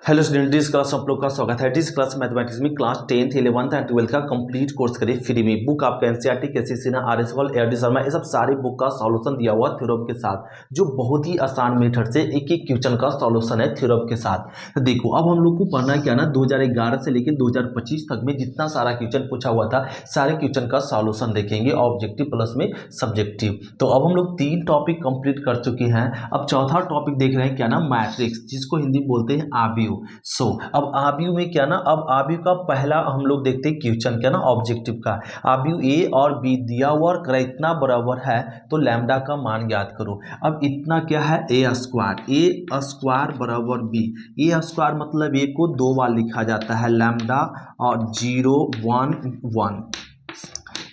Hello students, class आप लोग का स्वागत है। इस क्लास मैथमेटिक्स में class 10th 11th and 12th का कंप्लीट कोर्स करिए फ्री में। बुक आपका एनसीईआरटी केसीसी ना आरएसएल एआरडी शर्मा ये सब सारे बुक का सॉल्यूशन दिया हुआ थ्योरम के साथ, जो बहुत ही आसान मेथड से एक एक क्वेश्चन का सॉल्यूशन है थ्योरम के साथ। तो देखो अब हम लोग को पढ़ना क्या ना, 2011 से लेकर 2025 तक में जितना सारा क्वेश्चन पूछा हुआ था सारे क्वेश्चन का सॉल्यूशन देखेंगे, ऑब्जेक्टिव प्लस में सब्जेक्टिव। तो अब हम लोग 3 टॉपिक कंप्लीट कर चुके हैं। अब चौथा टॉपिक देख रहे हैं क्या ना, मैट्रिक्स, जिसको हिंदी बोलते हैं आव्यूह। अब आव्यूह में क्या ना, अब आव्यूह का पहला हम लोग देखते हैं क्वेश्चन क्या ना, ऑब्जेक्टिव का। आव्यूह ए और बी दिया हुआ और क्रय इतना बराबर है तो लैम्डा का मान ज्ञात करो। अब इतना क्या है, ए स्क्वायर बराबर बी। ए स्क्वायर मतलब ए को 2 बार लिखा जाता है, लैम्डा और 0 1 1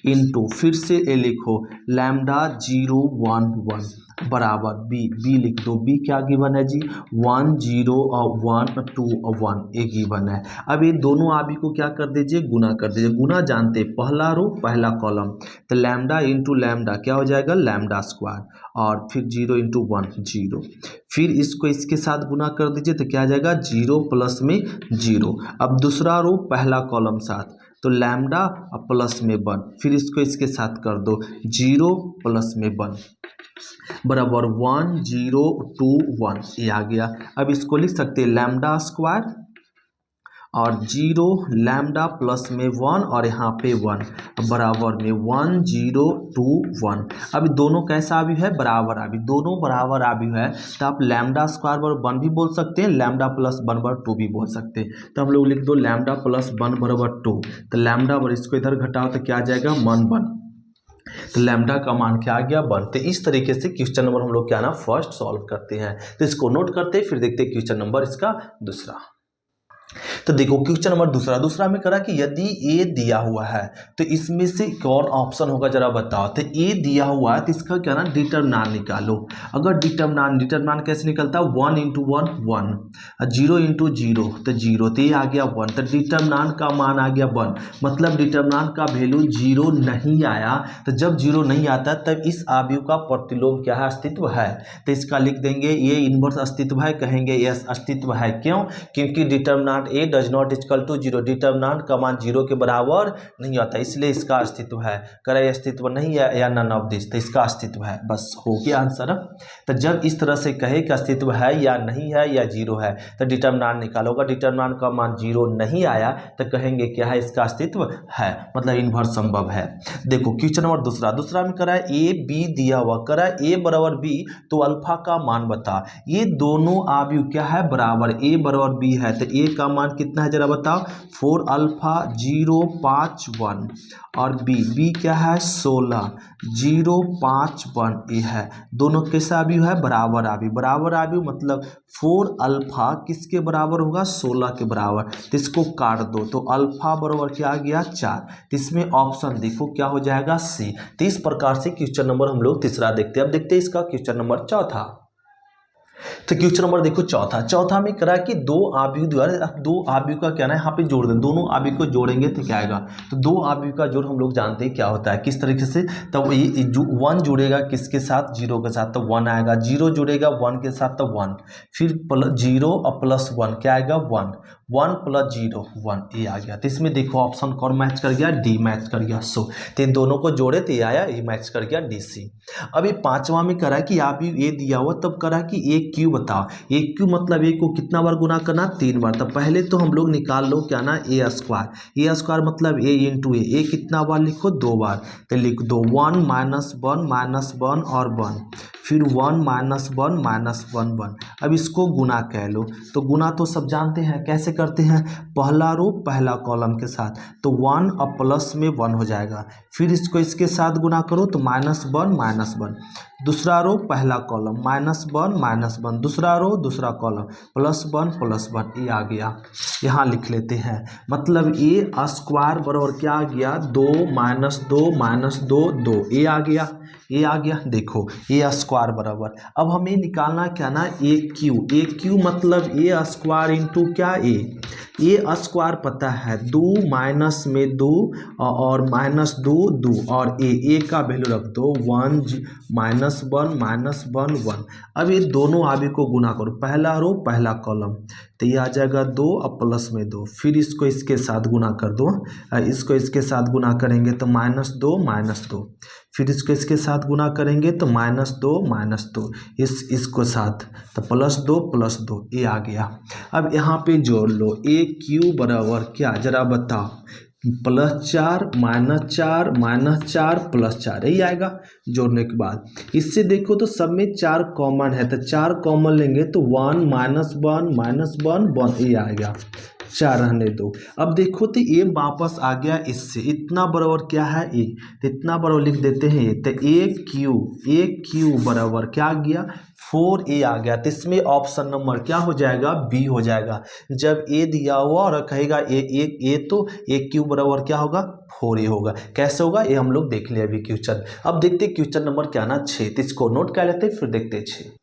इंटू, फिर से ए लिखो, लैम्डा 0 1 1 बराबर बी लिख दो। बी क्या गिवन है जी, 1 0 और 1 2 और 1 एक गिवन है। अब ये दोनों आव्यूह को क्या कर दीजिए, गुना कर दीजिए। गुना जानते पहला रो पहला कॉलम, तो लैम्डा इंटू लैम्डा क्या हो जाएगा, लैम्डा स्क्वायर, और फिर 0 इंटू 1 0, फिर इसको इसके साथ गुना कर दीजिए तो क्या आ जाएगा, 0 प्लस में 0। अब दूसरा रो पहला कॉलम साथ, तो लैम्डा प्लस में 1, फिर इसको इसके साथ कर दो, 0 प्लस में 1 बराबर 1 0 2 1, ये आ गया। अब इसको लिख सकते हैं लैम्डा स्क्वायर और 0 लैम्डा प्लस में 1 और यहाँ पे 1 बराबर में 1 0 2 1। अब दोनों कैसा आव्यूह है, बराबर आव्यूह, दोनों बराबर आव्यूह है। तो आप लैम्डा स्क्वायर बराबर 1 भी बोल सकते हैं, लैम्डा प्लस 1 बराबर 2 भी बोल सकते हैं। तो हम लोग लिख दो लैम्डा प्लस 1 बराबर 2, तो लैम्डा बराबर इसको इधर घटाओ तो क्या आ जाएगा 1 1, तो लैम्डा का मान क्या आ गया 1। तो इस तरीके से क्वेश्चन नंबर हम लोग क्या ना फर्स्ट सॉल्व करते हैं। तो इसको नोट करते हैं, फिर देखते हैं क्वेश्चन नंबर इसका दूसरा। तो देखो क्वेश्चन नंबर दूसरा में करा कि यदि ए दिया हुआ है तो इसमें से कौन ऑप्शन होगा जरा बताओ। तो ए दिया हुआ है तो इसका क्या ना डिटरमिनेंट निकालो। अगर डिटरमिनेंट कैसे निकलता है, 1 इंटू 1 1, 0 इंटू 0 तो 0, तो ये आ गया 1, तो डिटरमिनेंट का मान आ गया 1, मतलब डिटरमिनेंट का वैल्यू 0 नहीं आया। तो जब 0 नहीं आता तब इस आव्यूह का प्रतिलोम क्या है, अस्तित्व है। तो इसका लिख देंगे ये इनवर्स अस्तित्व है, कहेंगे यस अस्तित्व है। क्यों, क्योंकि determinant A does not equal to 0, determinant का मान 0 के बराबर नहीं आता, इसलिए इसका अस्तित्व है। करे अस्तित्व नहीं है या नन ऑफ दिस, तो इसका अस्तित्व है। बस हो गया आंसर। तो जब इस तरह से कहे कि अस्तित्व है या नहीं है या 0 है तो डिटरमिनेंट निकालोगा। डिटरमिनेंट का मान 0 नहीं आया तो कहेंगे क्या है, इसका अस्तित्व है, मतलब इनवर्स संभव है। देखो क्वेश्चन नंबर दूसरा में करा है ए बी दिया हुआ, करा ए बराबर बी तो अल्फा का मान बता। ये दोनों आव्यूह क्या है, बराबर, ए बराबर बी है तो ए का मान कितना है जरा बताओ, 4 अल्फा 0 5 1, और बी क्या है 16 0 5 1, ये है। दोनों कैसा आव्यूह है, बराबर आव्यूह मतलब 4 अल्फा किसके बराबर होगा, 16 के बराबर। तो इसको काट दो तो अल्फा बराबर क्या आ गया 4, तो इसमें ऑप्शन देखो क्या हो जाएगा सी। तो इस प्रकार से क्वेश्चन नंबर हम लोग तीसरा देखते हैं। अब देखते हैं इसका क्वेश्चन नंबर चौथा। तो क्वेश्चन नंबर देखो चौथा में करा कि दो आव्यूह द्वारा, दो आव्यूह का क्या ना यहाँ पे जोड़ दें, दोनों आव्यूह को जोड़ेंगे तो क्या आएगा। तो दो आव्यूह का जोड़ हम लोग जानते हैं क्या होता है, किस तरीके से। तब ये 1 जुड़ेगा किसके साथ, 0 के साथ, तो 1 आएगा। 0 जुड़ेगा 1 के साथ तो 1, फिर 0 और प्लस 1 क्या आएगा 1, 1 प्लस 0 1, ये आ गया। तो इसमें देखो ऑप्शन कौन मैच कर गया, डी मैच कर गया। सो तो इन दोनों को जोड़े तो ये आया, ये मैच कर गया डी सी। अब ये पांचवा में करा कि आप ये दिया हुआ, तब करा कि ए क्यू बताओ। ए क्यू मतलब ए को कितना बार गुना करना, 3 बार। तो पहले तो हम लोग निकाल लो क्या ना ए स्क्वायर मतलब ए इंटू ए कितना बार लिखो, 2 बार। तो लिख दो 1 -1 और 1, फिर 1 -1 -1 1। अब इसको गुना कह लो, तो गुना तो सब जानते हैं कैसे करते हैं, पहला रो पहला कॉलम के साथ, तो 1 और प्लस में 1 हो जाएगा, फिर इसको इसके साथ गुना करो तो -1 -1, दूसरा रो पहला कॉलम -1 -1, दूसरा रो दूसरा कॉलम +1 ये आ गया। यहाँ लिख लेते हैं, मतलब ए स्क्वायर बराबर क्या आ गया, 2 -2 2, ये आ गया। देखो ए स्क्वायर बराबर, अब हमें निकालना क्या ना ए क्यू मतलब ए स्क्वायर इंटू क्या ए, ए स्क्वायर पता है 2 माइनस में 2 और माइनस 2 2 और ए का वैल्यू रख दो 1 माइनस 1 माइनस 1 1। अब ये दोनों आबी को गुना करो, पहला रो पहला कॉलम, तो ये आ जाएगा 2 और प्लस में 2, फिर इसको इसके साथ गुना कर दो, इसको इसके साथ गुना करेंगे तो माइनस 2, फिर इसको इसके साथ गुना करेंगे तो माइनस 2, इसको साथ तो प्लस 2 ये आ गया। अब यहाँ पे जोड़ लो ए क्यू बराबर क्या, जरा बताओ, +4 -4 +4 यही आएगा जोड़ने के बाद। इससे देखो तो सब में 4 कॉमन है, तो 4 कॉमन लेंगे तो 1 -1 1 ये आएगा, 4 रहने दो। अब देखो तो ये वापस आ गया इससे, इतना बराबर क्या है ए, तो इतना बराबर लिख देते हैं, तो ए क्यू बराबर क्या आ गया 4a आ गया। तो इसमें ऑप्शन नंबर क्या हो जाएगा, बी हो जाएगा। जब ए दिया हुआ और कहेगा ए तो ए क्यू बराबर क्या होगा 4a होगा। कैसे होगा ये हम लोग देख लिया अभी क्वेश्चन। अब देखते क्वेश्चन नंबर क्या ना 6, तो इसको नोट कर लेते फिर देखते 6।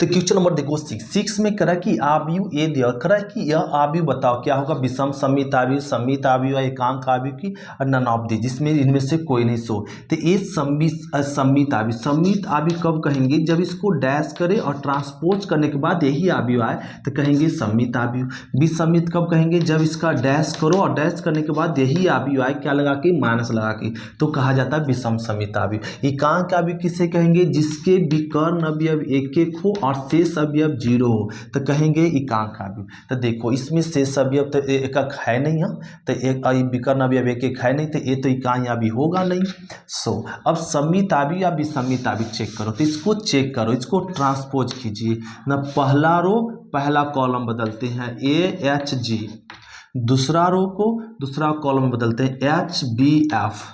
तो क्वेश्चन नंबर देखो 6 में करा कि आव्यूह ए दिया, करा कि यह आव्यूह बताओ क्या होगा, विषम सममित आव्यूह एकांक आव्यूह की नन ऑफ दी, जिसमें इनमें से कोई नहीं सो। तो ये सममित आव्यूह कब कहेंगे, जब इसको डैश करे और ट्रांसपोज करने के बाद यही आव्यूह आए तो कहेंगे सममित आव्यूह। विसम्मित कब कहेंगे, जब इसका डैश करो और डैश करने के बाद यही आव्यूह आए, क्या लगा के, माइनस लगा के, तो कहा जाता है विषम सममित आव्यूह। एकांक आव्यूह किसे कहेंगे, जिसके विकर्ण अवयव एक हो और शेष अवयव 0 हो तो कहेंगे एकांक आव्यूह। तो देखो इसमें शेष अवयव तो एक है नहीं, तो एक विकर्ण अवयव एक है नहीं, तो ये तो एकांक आव्यूह होगा नहीं। सो अब सममित आव्यूह या विसम्मित आव्यूह चेक करो, तो इसको चेक करो, इसको ट्रांसपोज कीजिए ना, पहला रो पहला कॉलम बदलते हैं AHG, दूसरा रो को दूसरा कॉलम बदलते हैं HBF,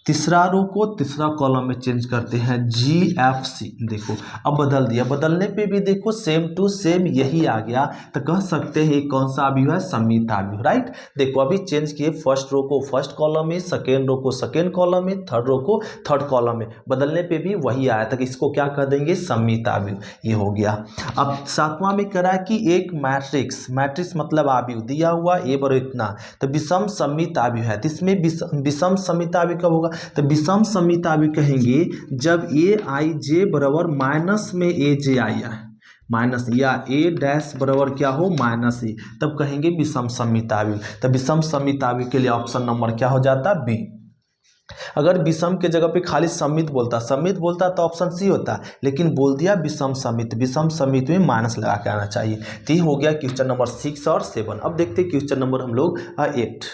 तीसरा रो को तीसरा कॉलम में चेंज करते हैं GFC। देखो अब बदल दिया, बदलने पे भी देखो सेम टू सेम यही आ गया, तो कह सकते हैं कौन सा आव्यूह है, सममित आव्यूह, राइट। देखो अभी चेंज किए, फर्स्ट रो को फर्स्ट कॉलम में, सेकेंड रो को सेकेंड कॉलम में, थर्ड रो को थर्ड कॉलम में, बदलने पे भी वही आया था कि इसको क्या कर देंगे, सममित आव्यूह, ये हो गया। अब 7वां में करा कि एक मैट्रिक्स मतलब आव्यूह दिया हुआ ए बरो इतना, तो विषम सममित आव्यूह है, तो इसमें विषम सममित आव्यूह कब होगा, तो विषम सममित आव्यूह कहेंगे जब AIJ बराबर माइनस में AJ आया है, माइनस या ए डैश बराबर क्या हो माइनस ए, तब कहेंगे विषम सममित आव्यूह। तो विषम सममित आव्यूह के लिए ऑप्शन नंबर क्या हो जाता, बी। अगर विषम के जगह पे खाली सममित बोलता तो ऑप्शन सी होता, लेकिन बोल दिया विषम सममित में माइनस लगा के आना चाहिए। तो ये हो गया क्वेश्चन नंबर 6 और 7। अब देखते हैं क्वेश्चन नंबर हम लोग 8।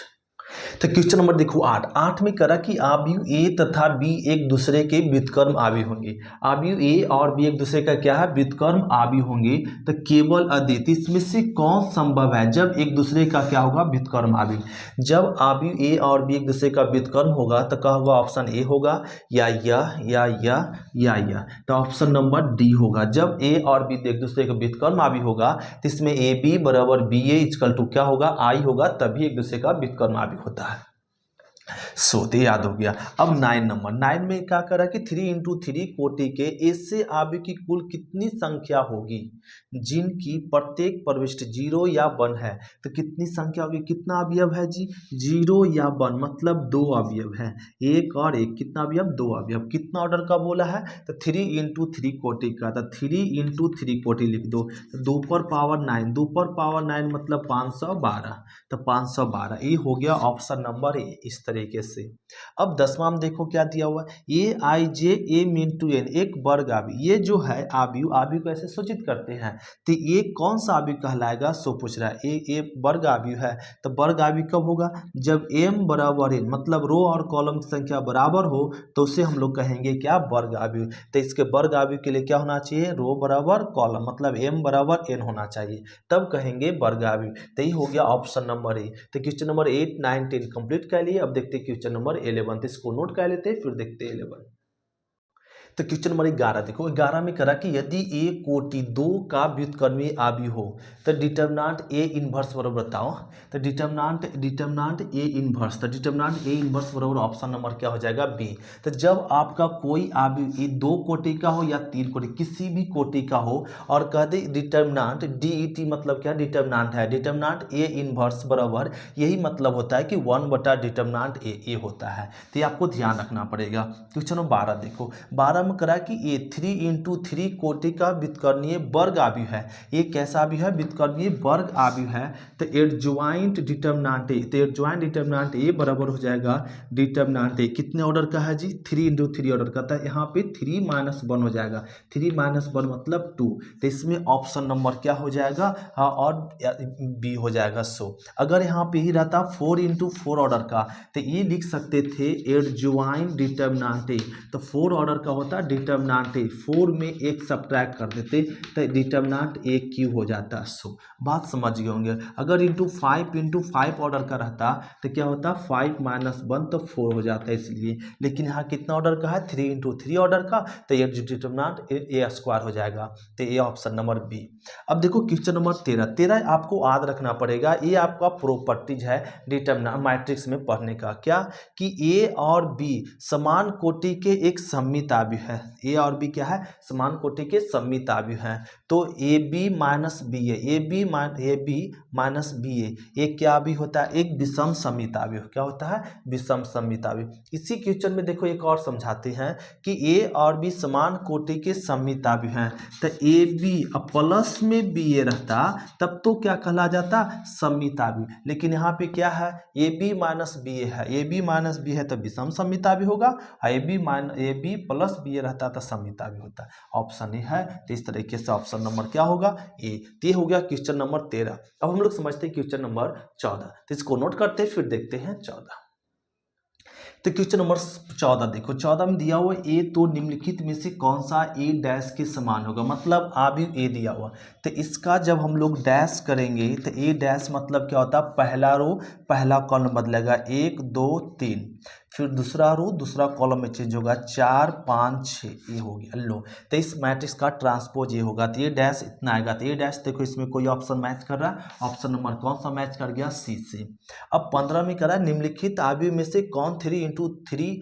तो क्वेश्चन नंबर देखो 8 में करा कि आव्यूह ए तथा बी एक दूसरे के व्युत्क्रम आव्यूह होंगे। आव्यूह ए और बी एक दूसरे का क्या है, व्युत्क्रम आव्यूह होंगे। तो केवल अदित इसमें से कौन संभव है जब एक दूसरे का क्या होगा, व्युत्क्रम आव्यूह। जब आव्यूह ए और बी एक दूसरे का व्युत्क्रम होगा तो क्या होगा, ऑप्शन ए होगा या तो ऑप्शन नंबर डी होगा। जब ए और बी एक दूसरे का व्युत्क्रम आव्यूह होगा तो इसमें ए बी बराबर बी ए इक्वल टू क्या होगा, आई होगा, तभी एक दूसरे का व्युत्क्रम आव्यूह होता है। तो याद हो गया। अब 9 में क्या करा कि 3 × 3 कोटि के ऐसे आव्यूह की कुल कितनी संख्या होगी जिनकी प्रत्येक प्रविष्टि 0 या 1 है। तो कितनी संख्या होगी, कितना अवयव है जी, 0 या 1 मतलब 2 अवयव है, एक और एक, कितना अवयव, 2 अवयव। कितना ऑर्डर का बोला है, तो 3 × 3 कोटि का, तो 3 × 3 कोटि लिख दो, 2 पर पावर 9, 2 पर पावर 9 मतलब 512, तो 512 ये हो गया ऑप्शन नंबर ए। इस तरीके से अब 10वां में देखो क्या दिया हुआ, AIJ M×N एक वर्ग आव्यूह। ये जो है आव्यूह को ऐसे सूचित करते हैं, तो ये कौन सा आव्यूह कहलाएगा, सो पूछ रहा है। ए वर्ग आव्यूह है, तो वर्ग आव्यूह कब होगा, जब M बराबर N मतलब रो और कॉलम की संख्या बराबर हो तो उसे हम लोग कहेंगे क्या, वर्ग आव्यूह। तो इसके वर्ग आव्यूह के लिए क्या होना चाहिए, रो बराबर कॉलम मतलब M बराबर N होना चाहिए, तब कहेंगे वर्ग आव्यूह। तो ये हो गया ऑप्शन नंबर ए। तो क्वेश्चन नंबर 8, 9, 10 कंप्लीट कर लिए। अब देखते हैं क्वेश्चन नंबर 11, तो इसको नोट कर लेते हैं फिर देखते हैं 11। तो क्वेश्चन नंबर 11 देखो, 11 में करा कि यदि ए कोटि 2 का व्युत्क्रमीय अवयव हो तो डिटर्मिनेंट ए इनवर्स बराबर बताओ। तो डिटर्मिनेंट ए इनवर्स, तो डिटर्मिनेंट ए इनवर्स बराबर ऑप्शन नंबर क्या हो जाएगा बी। तो जब आपका कोई अवयव ए 2 कोटि का हो या 3 कोटि किसी भी कोटि का हो और कह दे डिटर्मिनेंट DET मतलब क्या डिटर्मिनेंट है, डिटर्मिनेंट ए इनवर्स बराबर यही मतलब होता है कि 1 बटा डिटर्मिनेंट ए होता है। तो ये आपको ध्यान रखना पड़ेगा। क्वेश्चन नंबर 12 देखो, 12 में करा कि ये 3 × 3 कोटि का व्युत्कर्णीय वर्ग अवयव है। ये कैसा अवयव है, व्युत्कर्णीय वर्ग अवयव है। तो एडजॉइंट डिटर्मिनेंट ए, तो एडजॉइंट डिटर्मिनेंट ए बराबर हो जाएगा डिटर्मिनेंट ए कितने ऑर्डर का है जी, 3 × 3 ऑर्डर का। था यहाँ पे 3 - 1 हो जाएगा, 3 - 1 मतलब 2। तो इसमें ऑप्शन नंबर क्या हो जाएगा और बी हो जाएगा। सो अगर यहाँ पे ही रहता 4 × 4 ऑर्डर का तो ये लिख सकते थे एडजॉइंट डिटर्मिनेंट ए, तो 4 ऑर्डर का होता डिटर्मिनेंट ए, 4 में 1 सब्ट्रैक्ट कर देते तो डिटर्मिनेंट ए क्यू हो जाता। सो बात समझ गए होंगे। अगर 5 × 5 ऑर्डर का रहता तो क्या होता 5 - 1 तो 4 हो जाता है इसलिए। लेकिन यहाँ कितना ऑर्डर का है 3 × 3 ऑर्डर का, तो ये डिटर्मिनेंट ए स्क्वायर हो जाएगा। तो ये ऑप्शन नंबर बी। अब देखो क्वेश्चन नंबर 13 आपको याद रखना पड़ेगा, ये आपका प्रॉपर्टीज है डिटर्मिनेंट मैट्रिक्स में पढ़ने का। क्या कि ए और बी समान कोटि के एक सममित अवयव है। ए और बी क्या है, समान कोटि के सममित अवयव है। तो A B minus B minus B A क्या अवयव होता है, एक विषम सममित अवयव। क्या होता है, विषम सममित अवयव। इसी क्वेश्चन में देखो एक और समझाते हैं कि ए और बी समान कोटि के सममित अवयव हैं। तो ए बी प्लस में बी ए रहता तब तो क्या कहला जाता, सममित अवयव। लेकिन यहाँ पे क्या है, ए बी माइनस बी ए है, ए बी माइनस बी है तो विषम सममित अवयव होगा, ए बी प्लस बी ए रहता तो सममित अवयव होता। ऑप्शन ए है। तो इस तरीके से ऑप्शन नंबर क्या होगा, ए। ये हो गया क्वेश्चन नंबर 13। अब हम लोग समझते हैं क्वेश्चन नंबर 14। तो इसको नोट करते हैं फिर देखते हैं 14। तो क्वेश्चन नंबर 14 देखो, 14 में दिया हुआ ए तो निम्नलिखित में से कौन सा ए डैश के समान होगा, मतलब अवयव ए दिया हुआ। तो इसका जब हम लोग डैश करेंगे तो ए डैश मतलब क्या होता है, पहला रो पहला कॉलम बदलेगा 1 2 3, फिर दूसरा रो दूसरा कॉलम में चेंज होगा 4 5 6, ये हो गया लो। तो इस मैट्रिक्स का ट्रांसपोज ये होगा। तो ये डैश इतना आएगा। तो ये डैश देखो इसमें कोई ऑप्शन मैच कर रहा है, ऑप्शन नंबर कौन सा मैच कर गया, सी से। अब 15 में करा निम्नलिखित अवयव में से कौन 3 × 3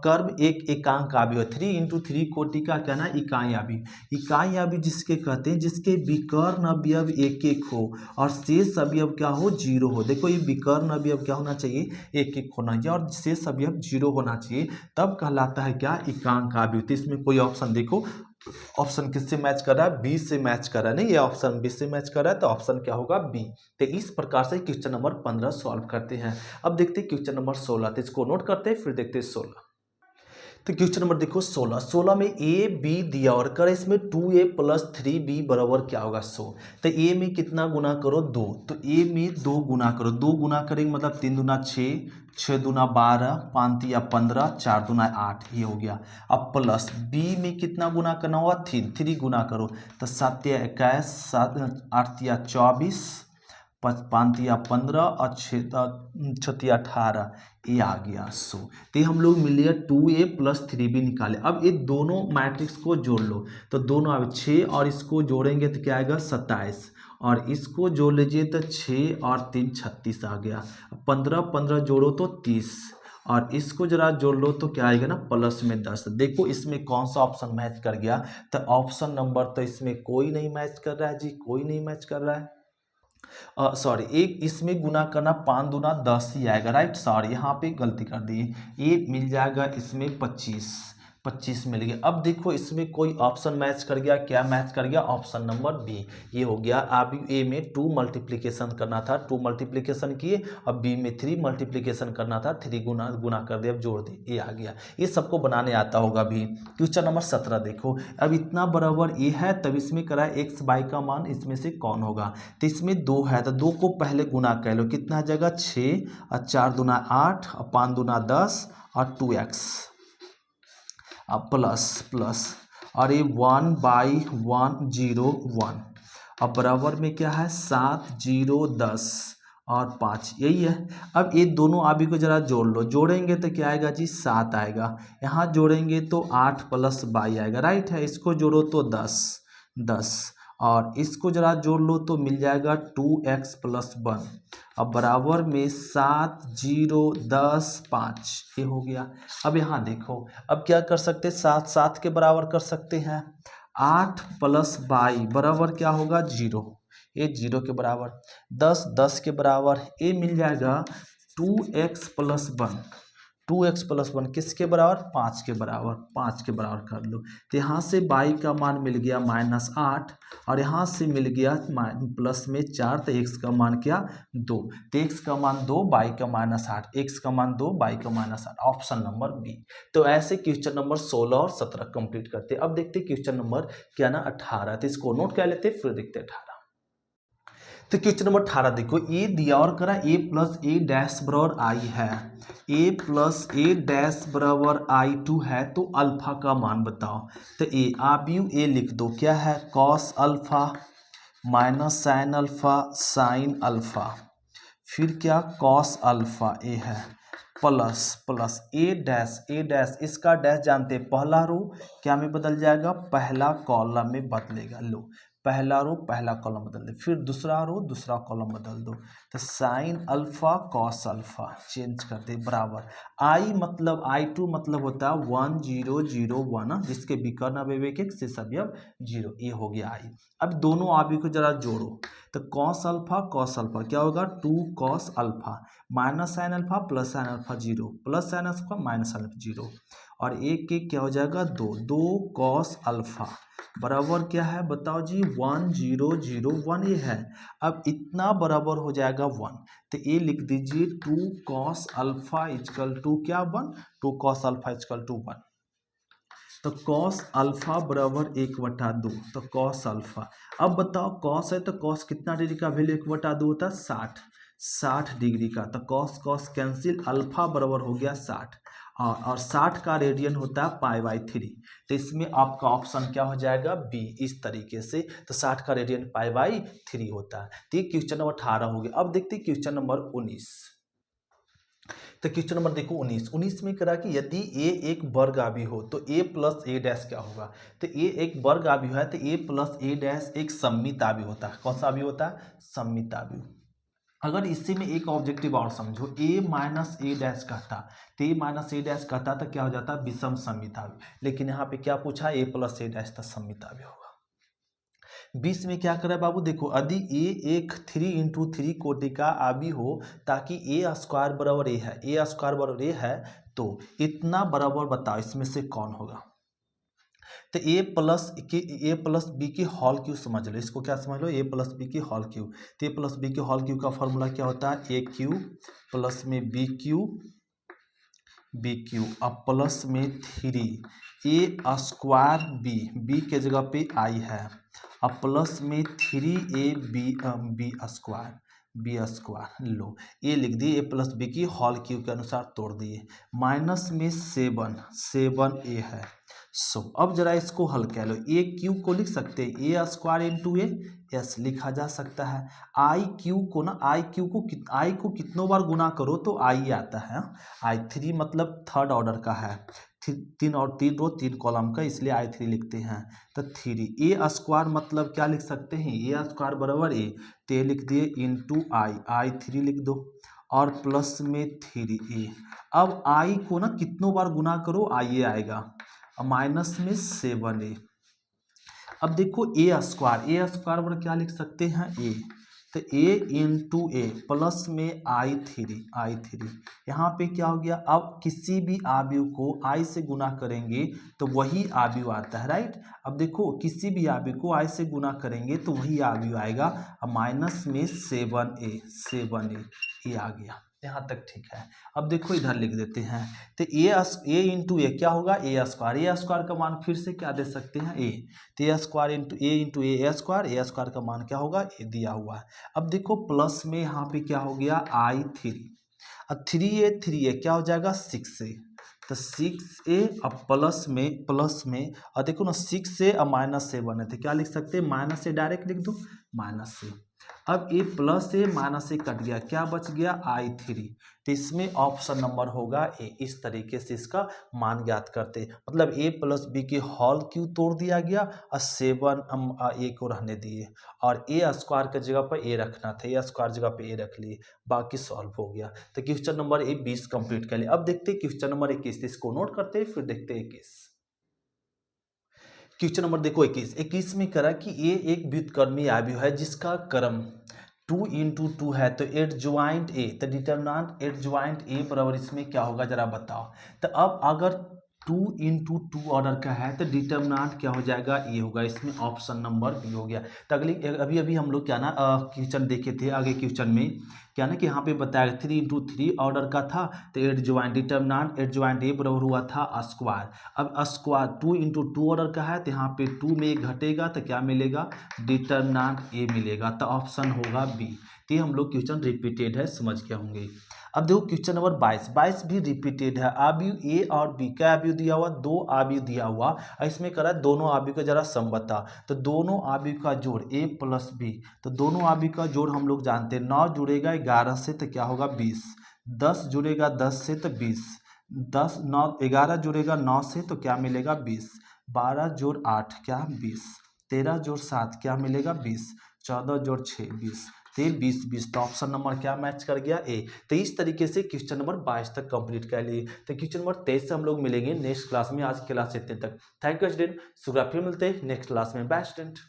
कर्व एक एकांक अवयव है। 3 × 3 कोटि का क्या ना इकाई अवयव। इकाई अवयव जिसके कहते हैं जिसके विकर्ण अवयव 1 1 हो और शेष अवयव क्या हो 0 हो। देखो ये विकर्ण अवयव क्या होना चाहिए, 1 1 होना चाहिए और शेष अवयव 0 होना चाहिए, तब कहलाता है क्या, एकांक अवयव। तो इसमें कोई ऑप्शन देखो, ऑप्शन किससे मैच कर रहा है, बी से मैच कर रहा है। नहीं, ये ऑप्शन बी से मैच कर रहा है तो ऑप्शन क्या होगा, बी। तो इस प्रकार से क्वेश्चन नंबर 15 सॉल्व करते हैं। अब देखते हैं क्वेश्चन नंबर 16। तो इसको नोट करते हैं फिर देखते हैं 16। तो क्वेश्चन नंबर देखो 16 में ए बी दिया और कर इसमें 2a + 3b बराबर क्या होगा 100। तो ए में कितना गुना करो 2, तो ए में 2 गुना करो, 2 गुना करेंगे मतलब 3 दूना 6, 6 दूना 12, 5 तिया 15, 4 दूना 8, ये हो गया। अब प्लस बी में कितना गुना करना होगा 3 गुना करो, तो 7 तिया 21, 8 तिया 24, 5 तिया 15 और 6 तिया 18, ये आ गया 100। तो हम लोग मिल लिया 2a + 3b निकाले। अब ये दोनों मैट्रिक्स को जोड़ लो, तो दोनों अब 6 और इसको जोड़ेंगे तो क्या आएगा 27 और इसको जोड़ लीजिए तो 6 और 3 36 आ गया। 15 15 जोड़ो तो 30 और इसको जरा जोड़ लो तो क्या आएगा ना प्लस में 10। देखो इसमें कौन सा ऑप्शन मैच कर गया, तो ऑप्शन नंबर तो इसमें कोई नहीं मैच कर रहा है जी, कोई नहीं मैच कर रहा है। सॉरी, एक इसमें गुना करना 5 दूना 10 ही आएगा, राइट। सॉरी यहाँ पे गलती कर दी, ये मिल जाएगा इसमें 25 मिल गया। अब देखो इसमें कोई ऑप्शन मैच कर गया, क्या मैच कर गया, ऑप्शन नंबर बी, ये हो गया। अब ए में 2 मल्टीप्लिकेशन करना था, 2 मल्टीप्लिकेशन किए। अब बी में 3 मल्टीप्लिकेशन करना था, 3 गुना कर दिया, अब जोड़ दिए, ये आ गया। ये सबको बनाने आता होगा भी। क्वेश्चन नंबर 17 देखो, अब इतना बराबर ए है तब इसमें करा x y का मान इसमें से कौन होगा। तो इसमें 2 है तो 2 को पहले गुना कर लो, कितना जगह 6 और 4 दूना 8 और 5 दूना 10 और 2x प्लस और ये 1/1 0 1। अब बराबर में क्या है 7 0 10 और 5, यही है। अब ये दोनों आबी को जरा जोड़ लो, जोड़ेंगे तो क्या आएगा जी 7 आएगा। यहाँ जोड़ेंगे तो 8 + 22 आएगा, राइट है। इसको जोड़ो तो 10 और इसको जरा जोड़ लो तो मिल जाएगा 2x + 1। अब बराबर में 7 0 10 5, ये हो गया। अब यहाँ देखो, अब क्या कर सकते हैं, 7 7 के बराबर कर सकते हैं। 8 + 22 बराबर क्या होगा 0, ये 0 के बराबर। 10 10 के बराबर, ये मिल जाएगा 2x + 1। 2x + 1 किसके बराबर, 5 के बराबर। 5 के बराबर कर लो तो यहाँ से y का मान मिल गया -8 और यहाँ से मिल गया प्लस में 4, तो x का मान क्या 2। तो x का मान 2, y का -8, x का मान 2, y का -8, ऑप्शन नंबर बी। तो ऐसे क्वेश्चन नंबर 16 और 17 कंप्लीट करते हैं। अब देखते हैं क्वेश्चन नंबर क्या ना 18, तो इसको नोट कर लेते फिर देखते हैं 18। तो क्वेश्चन नंबर 18 देखो, ए दिया और करा a + a डैश बराबर i है, a + a डैश बराबर i2 है, तो अल्फा का मान बताओ। तो a आप यू a लिख दो, क्या है cos alpha minus sin alpha sin alpha, फिर क्या cos अल्फा a है प्लस a डैश इसका डैश जानते हैं, पहला रो क्या में बदल जाएगा, पहला कॉलम में बदलेगा। लो पहला रो पहला कॉलम बदल दे, फिर दूसरा रो दूसरा कॉलम बदल दो, तो sine alpha cos alpha change कर दे बराबर। आई मतलब i2 मतलब होता है 1 0 0 1, जिसके विकर्ण अवयव एक से अवयव 0, ये हो गया आई। अब दोनों आबी को जरा जोड़ो, तो कॉस अल्फा क्या होगा 2 cos alpha minus sine alpha plus sine alpha 0 plus sine alpha minus sine alpha 0 और एक एक क्या हो जाएगा 2 cos अल्फा बराबर क्या है बताओ जी 1 0 0 1 ये है। अब इतना बराबर हो जाएगा 1, तो ये लिख दीजिए 2 cos अल्फा इक्वल टू क्या 1, 2 cos अल्फा इक्वल टू 1। तो cos अल्फा बराबर 1/2, तो cos अल्फा। अब बताओ cos है तो cos कितना डिग्री का वैल्यू 1/2 होता है 60 डिग्री का, तो cos कैंसिल, अल्फा बराबर हो गया 60 और 60 का रेडियन होता है π/3, तो इसमें आपका ऑप्शन क्या हो जाएगा बी, इस तरीके से। तो 60 का रेडियन π/3 होता है। तो ये क्वेश्चन नंबर 18 हो गया। अब देखते हैं क्वेश्चन नंबर 19। तो क्वेश्चन नंबर देखो 19 में करा कि यदि a एक वर्ग आव्यूह हो तो a + a डैश क्या होगा। तो a एक वर्ग आव्यूह है तो a + a डैश एक सममित आव्यूह होता है। कौन सा आव्यूह होता है, सममित आव्यूह। अगर इसी में एक ऑब्जेक्टिव और समझो, a - a डैश कहता, तो a - a डैश कहता तो क्या हो जाता विषम सममित आव्यूह, लेकिन यहाँ पे क्या पूछा a + a डैश था सममित आव्यूह होगा। 20 में क्या करा बाबू देखो, यदि a एक 3 × 3 कोटि का आव्यूह हो ताकि a² बराबर a है, a² बराबर a है, तो इतना बराबर बताओ इसमें से कौन होगा। तो a + b की होल क्यूब समझ लो, इसको क्या समझ लो a + b की होल क्यूब। तो a + b की होल क्यूब का फॉर्मूला क्या होता है a³ प्लस में b³ अब प्लस में 3a² b के जगह पे i है, अब प्लस में 3ab² लो ये लिख दिए a + b की होल क्यूब के अनुसार तोड़ दिए, माइनस में 7a है। अब जरा इसको हल कर लो, a क्यूब को लिख सकते हैं a² × a, यस लिखा जा सकता है। आई क्यू को ना आई को कितनों बार गुना करो तो आई आता है। i3 मतलब थर्ड ऑर्डर का है, 3 रो 3 कॉलम का, इसलिए i3 लिखते हैं। तो 3a² मतलब क्या लिख सकते हैं a² बराबर a, तो ये लिख दिए इंटू i3 लिख दो और प्लस में 3a। अब i को ना कितनों बार गुना करो i आएगा, माइनस में 7a। अब देखो a² पर क्या लिख सकते हैं a, तो a × a प्लस में i3 यहाँ पे क्या हो गया, अब किसी भी आव्यूह को i से गुना करेंगे तो वही आव्यूह आता है, राइट। अब देखो किसी भी आव्यूह को i से गुना करेंगे तो वही आव्यूह आएगा, अब माइनस में 7a ये आ गया, यहाँ तक ठीक है। अब देखो इधर लिख देते हैं, तो a × a क्या होगा a² का मान फिर से क्या दे सकते हैं a, तो a² × a² का मान क्या होगा a दिया हुआ है। अब देखो प्लस में यहाँ पे क्या हो गया i3, अब 3a क्या हो जाएगा 6a, तो 6a अब प्लस में और देखो ना 6a और -7 है, तो क्या लिख सकते हैं -a डायरेक्ट लिख दो -a। अब ए प्लस ए माइनस ए कट गया, क्या बच गया I3। तो इसमें ऑप्शन नंबर होगा ए। इस तरीके से इसका मान ज्ञात करते, मतलब ए प्लस बी के होल क्यों तोड़ दिया गया और 7 ए को रहने दिए, और ए स्क्वायर के जगह पर ए रखना था, ए स्क्वायर जगह पे ए रख लिए, बाकी सॉल्व हो गया। तो क्वेश्चन नंबर 20 कंप्लीट कर लिया। अब देखते हैं क्वेश्चन नंबर 21, इसको नोट करते हैं फिर देखते हैं 21। क्वेश्चन नंबर देखो 21 में करा कि ए एक व्युत्क्रमी आव्यूह है जिसका क्रम 2 इंटू 2 है, तो एट ज्वाइंट ए, तो डिटर्मिनेंट एट ज्वाइंट ए बराबर इसमें क्या होगा जरा बताओ। तो अब अगर 2 इंटू 2 ऑर्डर का है तो डिटर्मिनेंट क्या हो जाएगा, ए होगा, इसमें ऑप्शन नंबर बी हो गया। तो अभी अभी हम लोग क्या ना क्वेश्चन देखे थे, आगे क्वेश्चन में क्या ना कि यहाँ पे बताया 3 इंटू 3 ऑर्डर का था, तो adjoint determinant adjoint A बराबर हुआ था स्क्वायर। अब स्क्वायर 2 इंटू 2 ऑर्डर का है, तो यहाँ पे 2 में एक घटेगा तो क्या मिलेगा, डिटर्मिनेंट ए मिलेगा, तो ऑप्शन होगा बी। तो हम लोग क्वेश्चन रिपीटेड है, समझ गए होंगे। अब देखो क्वेश्चन नंबर 22 भी रिपीटेड है। आव्यूह ए और बी, क्या आव्यूह दिया हुआ, 2 आव्यूह दिया हुआ, और इसमें करा दोनों आव्यूह का जरा सम बता। तो दोनों आव्यूह का जोड़ a प्लस बी, तो दोनों आव्यूह का जोड़ हम लोग जानते हैं, 9 जुड़ेगा 11 से तो क्या होगा 20, 10 जुड़ेगा 10 से तो 20, 10 9 11 जुड़ेगा 9 से तो क्या मिलेगा 20, 12 जोड़ 8 क्या 20, 13 जोड़ 7 क्या मिलेगा 20, 14 जोड़ 6 20, 20 तो ऑप्शन नंबर क्या मैच कर गया, ए। तो इस तरीके से क्वेश्चन नंबर 22 तक कंप्लीट कर लिए। तो क्वेश्चन नंबर 23 से हम लोग मिलेंगे नेक्स्ट क्लास में। आज क्लास इतने तक, थैंक यू स्टूडेंट, शुक्रिया, फिर मिलते हैं नेक्स्ट क्लास में, बाय स्टूडेंट।